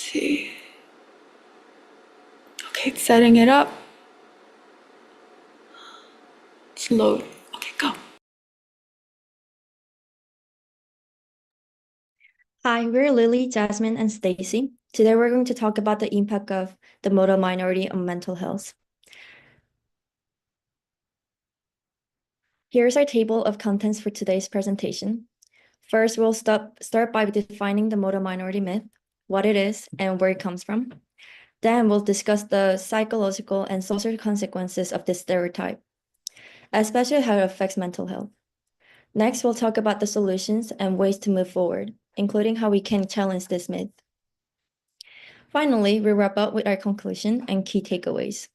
see. Okay, it's setting it up. It's load. Okay, go. Hi, we're Lily, Jasmine, and Stacy. Today we're going to talk about the impact of the modal minority on mental health. Here's our table of contents for today's presentation. First, we'll start by defining the modal minority myth, what it is, and where it comes from. Then we'll discuss the psychological and social consequences of this stereotype, especially how it affects mental health. Next, we'll talk about the solutions and ways to move forward, including how we can challenge this myth. Finally, we wrap up with our conclusion and key takeaways.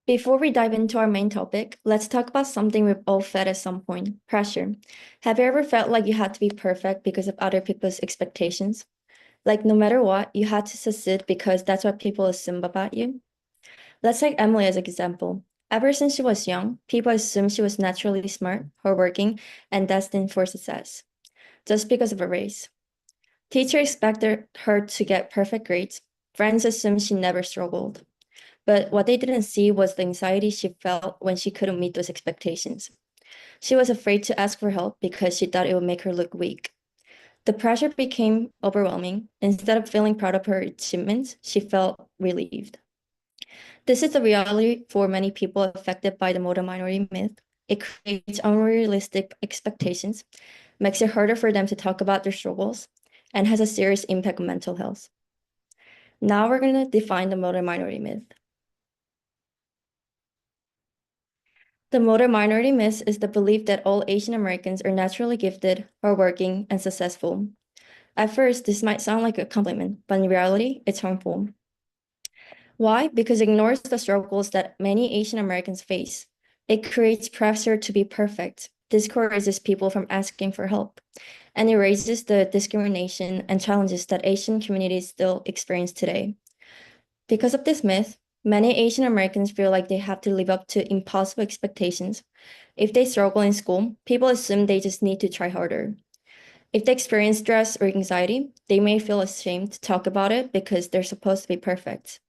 Before we dive into our main topic, let's talk about something we've all felt at some point, pressure. Have you ever felt like you had to be perfect because of other people's expectations? Like no matter what, you had to succeed because that's what people assume about you? Let's take Emily as an example. Ever since she was young, people assumed she was naturally smart, hardworking, and destined for success, just because of a race. Teachers expected her to get perfect grades. Friends assumed she never struggled. But what they didn't see was the anxiety she felt when she couldn't meet those expectations. She was afraid to ask for help because she thought it would make her look weak. The pressure became overwhelming. Instead of feeling proud of her achievements, she felt relieved. This is the reality for many people affected by the model minority myth. It creates unrealistic expectations, makes it harder for them to talk about their struggles, and has a serious impact on mental health. Now we're going to define the model minority myth. The modern minority myth is the belief that all Asian Americans are naturally gifted, hardworking, and successful. At first, this might sound like a compliment, but in reality, it's harmful. Why? Because it ignores the struggles that many Asian Americans face. It creates pressure to be perfect, discourages people from asking for help, and erases the discrimination and challenges that Asian communities still experience today. Because of this myth, many Asian Americans feel like they have to live up to impossible expectations. If they struggle in school, people assume they just need to try harder. If they experience stress or anxiety, they may feel ashamed to talk about it because they're supposed to be perfect.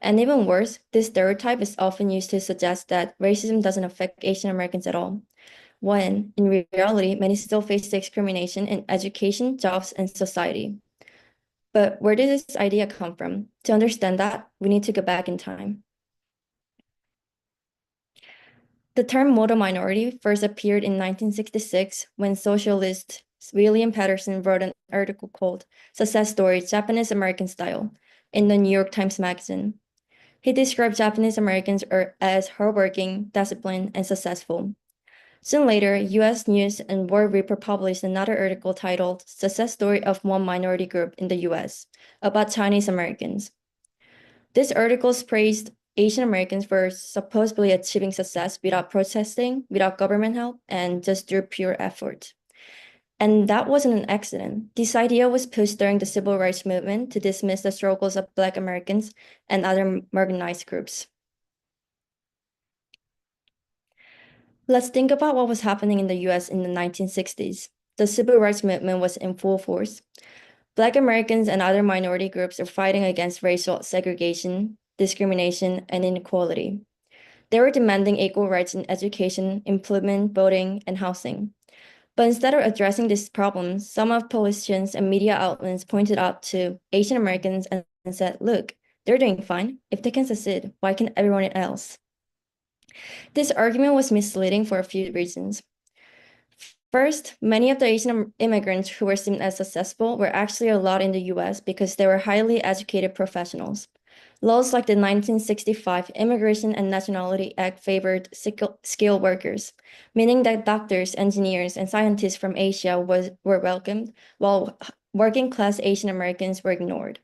And even worse, this stereotype is often used to suggest that racism doesn't affect Asian Americans at all, when in reality, many still face discrimination in education, jobs, and society. But where did this idea come from? To understand that, we need to go back in time. The term model minority first appeared in 1966 when socialist William Patterson wrote an article called Success Story, Japanese American Style in the New York Times Magazine. He described Japanese Americans as hardworking, disciplined, and successful. Soon later, US News and World Report published another article titled Success Story of One Minority Group in the US about Chinese Americans. This article praised Asian Americans for supposedly achieving success without protesting, without government help, and just through pure effort. And that wasn't an accident. This idea was pushed during the civil rights movement to dismiss the struggles of Black Americans and other marginalized groups. Let's think about what was happening in the US in the 1960s. The civil rights movement was in full force. Black Americans and other minority groups are fighting against racial segregation, discrimination, and inequality. They were demanding equal rights in education, employment, voting, and housing. But instead of addressing these problems, some of politicians and media outlets pointed out to Asian Americans and said, look, they're doing fine. If they can succeed, why can everyone else? This argument was misleading for a few reasons. First, many of the Asian immigrants who were seen as successful were actually allowed in the US because they were highly educated professionals. Laws like the 1965 Immigration and Nationality Act favored skilled workers, meaning that doctors, engineers, and scientists from Asia were welcomed, while working class Asian Americans were ignored.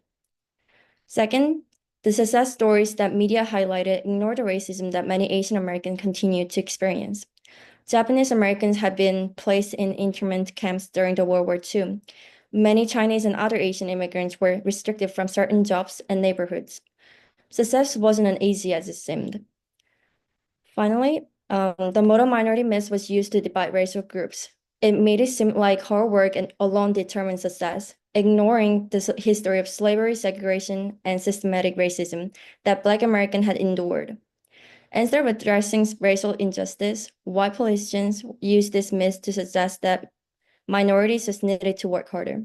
Second, the success stories that media highlighted ignored the racism that many Asian Americans continued to experience. Japanese Americans had been placed in internment camps during the World War II. Many Chinese and other Asian immigrants were restricted from certain jobs and neighborhoods. Success wasn't as easy as it seemed. Finally, the model minority myth was used to divide racial groups. It made it seem like hard work and alone determined success, ignoring the history of slavery, segregation, and systematic racism that Black Americans had endured. Instead of addressing racial injustice, white politicians used this myth to suggest that minorities just needed to work harder.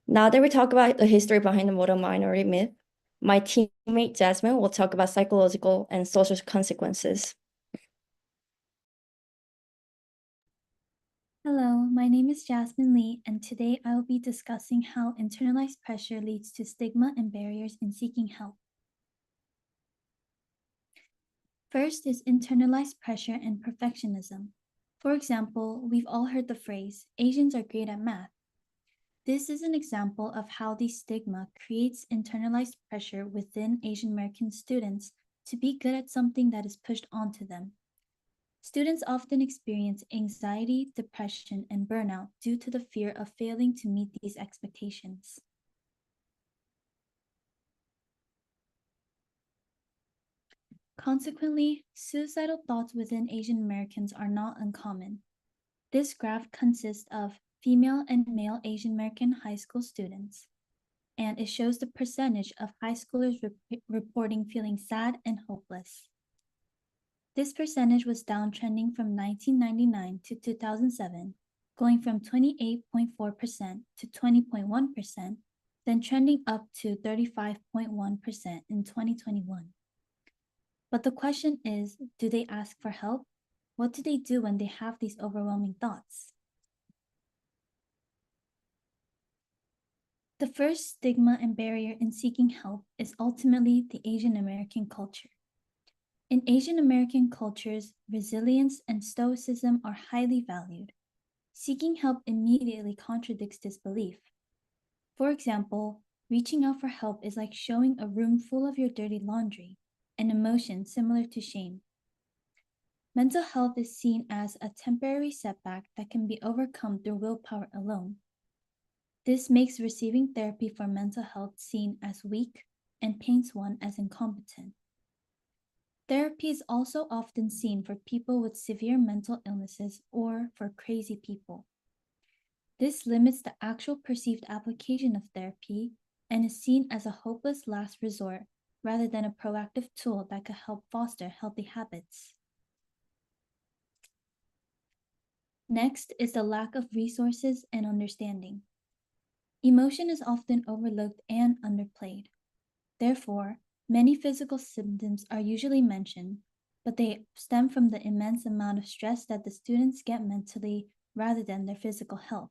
Now that we talk about the history behind the model minority myth, my teammate Jasmine will talk about psychological and social consequences. Hello, my name is Jasmine Lee, and today I will be discussing how internalized pressure leads to stigma and barriers in seeking help. First is internalized pressure and perfectionism. For example, we've all heard the phrase, Asians are great at math. This is an example of how the stigma creates internalized pressure within Asian American students to be good at something that is pushed onto them. Students often experience anxiety, depression, and burnout due to the fear of failing to meet these expectations. Consequently, suicidal thoughts within Asian Americans are not uncommon. This graph consists of female and male Asian American high school students, and it shows the percentage of high schoolers reporting feeling sad and hopeless. This percentage was downtrending from 1999 to 2007, going from 28.4% to 20.1%, then trending up to 35.1% in 2021. But the question is, do they ask for help? What do they do when they have these overwhelming thoughts? The first stigma and barrier in seeking help is ultimately the Asian American culture. In Asian American cultures, resilience and stoicism are highly valued. Seeking help immediately contradicts this belief. For example, reaching out for help is like showing a room full of your dirty laundry, an emotion similar to shame. Mental health is seen as a temporary setback that can be overcome through willpower alone. This makes receiving therapy for mental health seen as weak and paints one as incompetent. Therapy is also often seen for people with severe mental illnesses or for crazy people. This limits the actual perceived application of therapy and is seen as a hopeless last resort rather than a proactive tool that could help foster healthy habits. Next is the lack of resources and understanding. Emotion is often overlooked and underplayed. Therefore, many physical symptoms are usually mentioned, but they stem from the immense amount of stress that the students get mentally rather than their physical health.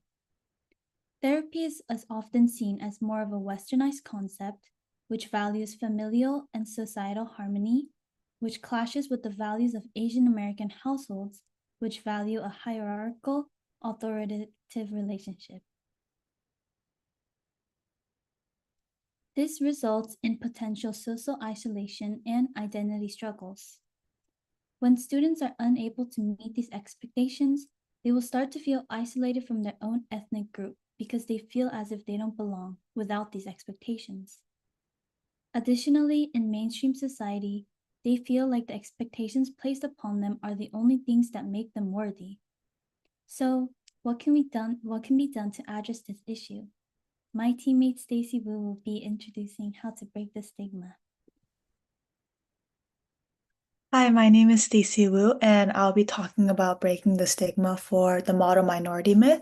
Therapy is often seen as more of a westernized concept, which values familial and societal harmony, which clashes with the values of Asian American households, which value a hierarchical, authoritative relationship. This results in potential social isolation and identity struggles. When students are unable to meet these expectations, they will start to feel isolated from their own ethnic group because they feel as if they don't belong without these expectations. Additionally, in mainstream society, they feel like the expectations placed upon them are the only things that make them worthy. So, what can be done to address this issue? My teammate Stacy Wu will be introducing how to break the stigma. Hi, my name is Stacy Wu, and I'll be talking about breaking the stigma for the model minority myth.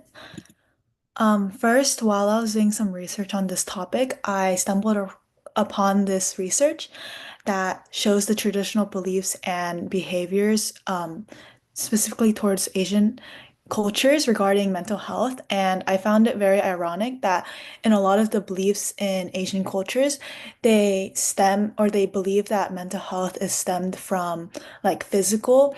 First, while I was doing some research on this topic, I stumbled upon this research that shows the traditional beliefs and behaviors, specifically towards Asian cultures regarding mental health. And I found it very ironic that in a lot of the beliefs in Asian cultures, they stem or they believe that mental health is stemmed from like physical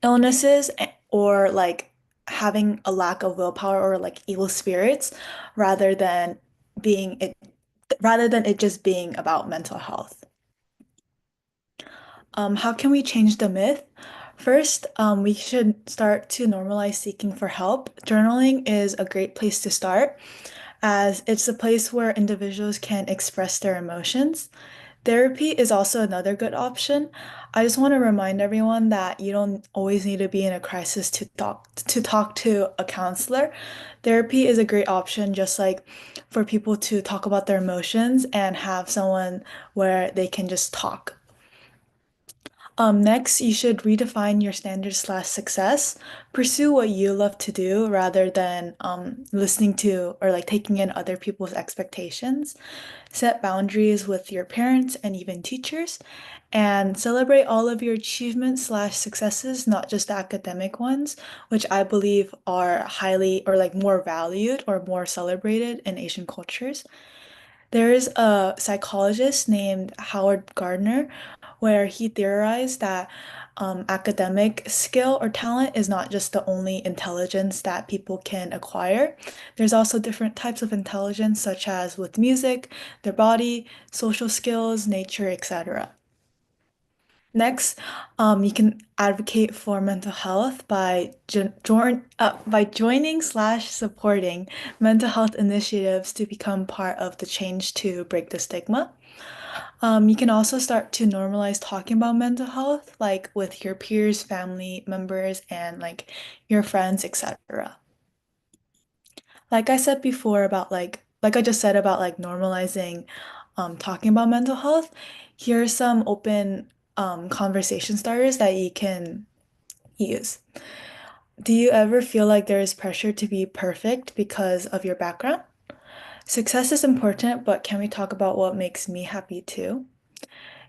illnesses or like having a lack of willpower or like evil spirits rather than being it rather than it just being about mental health. How can we change the myth? First, we should start to normalize seeking for help. Journaling is a great place to start, as it's a place where individuals can express their emotions. Therapy is also another good option. I just want to remind everyone that you don't always need to be in a crisis to talk to a counselor. Therapy is a great option just like for people to talk about their emotions and have someone where they can just talk. Next, you should redefine your standards slash success. Pursue what you love to do rather than listening to or like taking in other people's expectations. Set boundaries with your parents and even teachers, and celebrate all of your achievements slash successes, not just the academic ones, which I believe are highly or like more valued or more celebrated in Asian cultures. There is a psychologist named Howard Gardner where he theorized that academic skill or talent is not just the only intelligence that people can acquire. There's also different types of intelligence, such as with music, their body, social skills, nature, etc. Next, you can advocate for mental health by joining slash supporting mental health initiatives to become part of the change to break the stigma. You can also start to normalize talking about mental health, like with your peers, family members, and like your friends, etc. Like I said before about like I just said about like normalizing talking about mental health, here are some open conversation starters that you can use. Do you ever feel like there is pressure to be perfect because of your background? Success is important, but can we talk about what makes me happy too?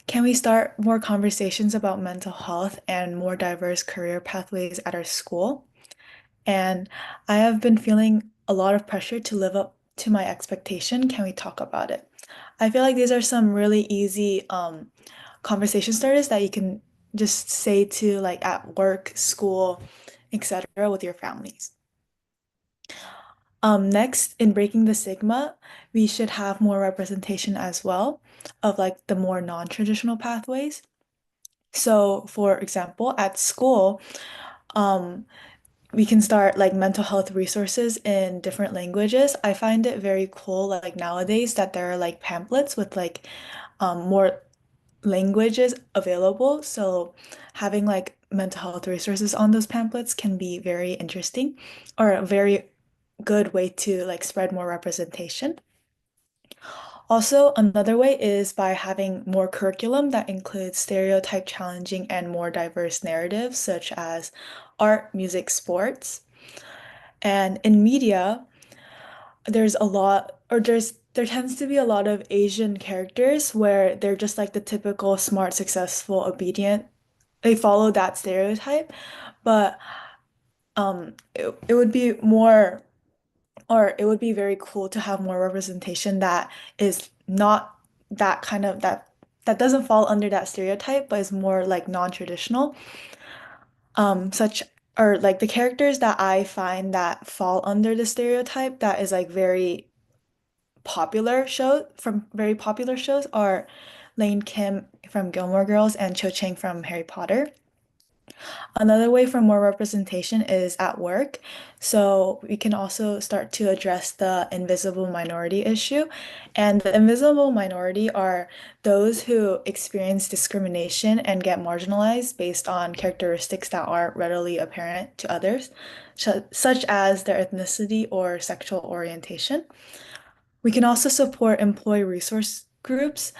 Can we start more conversations about mental health and more diverse career pathways at our school? And I have been feeling a lot of pressure to live up to my expectation. Can we talk about it? I feel like these are some really easy conversation starters that you can just say to like at work, school, etc. with your families. Next, in breaking the stigma, we should have more representation as well of like the more non-traditional pathways. So, for example, at school, um, we can start like mental health resources in different languages. I find it very cool, like nowadays, that there are like pamphlets with like more languages available. So having like mental health resources on those pamphlets can be very interesting or a very good way to like spread more representation. Also, another way is by having more curriculum that includes stereotype challenging and more diverse narratives, such as art, music, sports. And in media, there's a lot, or there tends to be a lot of Asian characters where they're just like the typical smart, successful, obedient. They follow that stereotype, but it would be more, or it would be very cool to have more representation that is not that kind of that doesn't fall under that stereotype, but is more like non-traditional. Such or like the characters that I find that fall under the stereotype that is like very popular shows are Lane Kim from Gilmore Girls and Cho Chang from Harry Potter. Another way for more representation is at work. So we can also start to address the invisible minority issue. And the invisible minority are those who experience discrimination and get marginalized based on characteristics that aren't readily apparent to others, such as their ethnicity or sexual orientation. We can also support employee resource groups,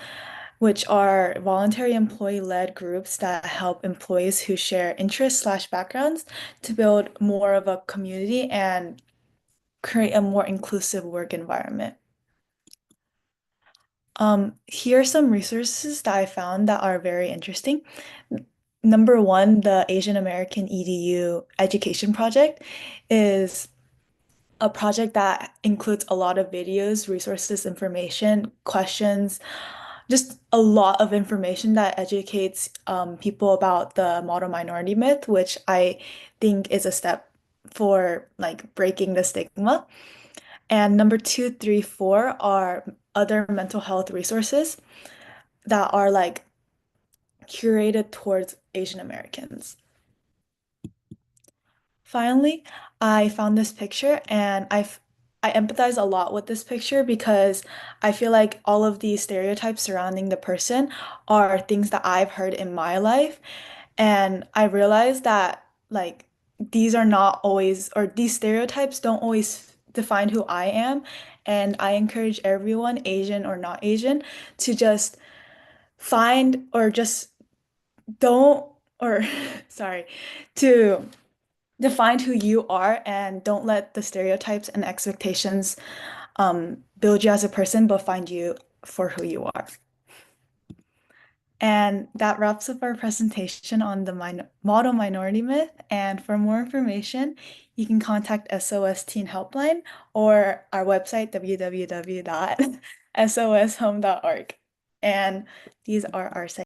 which are voluntary employee-led groups that help employees who share interests slash backgrounds to build more of a community and create a more inclusive work environment. Here are some resources that I found that are very interesting. Number one, the Asian American EDU Education Project is a project that includes a lot of videos, resources, information, questions, just a lot of information that educates people about the model minority myth, which I think is a step for like breaking the stigma. And number two, three, four are other mental health resources that are like curated towards Asian Americans. Finally, I found this picture and I empathize a lot with this picture because I feel like all of these stereotypes surrounding the person are things that I've heard in my life. And I realized that like these are not always, or these stereotypes don't always define who I am. And I encourage everyone, Asian or not Asian, to just find or just don't, or sorry, to define who you are and don't let the stereotypes and expectations build you as a person, but find you for who you are. And that wraps up our presentation on the model minority myth. And for more information, you can contact SOS Teen Helpline or our website, www.soshome.org. And these are our sites.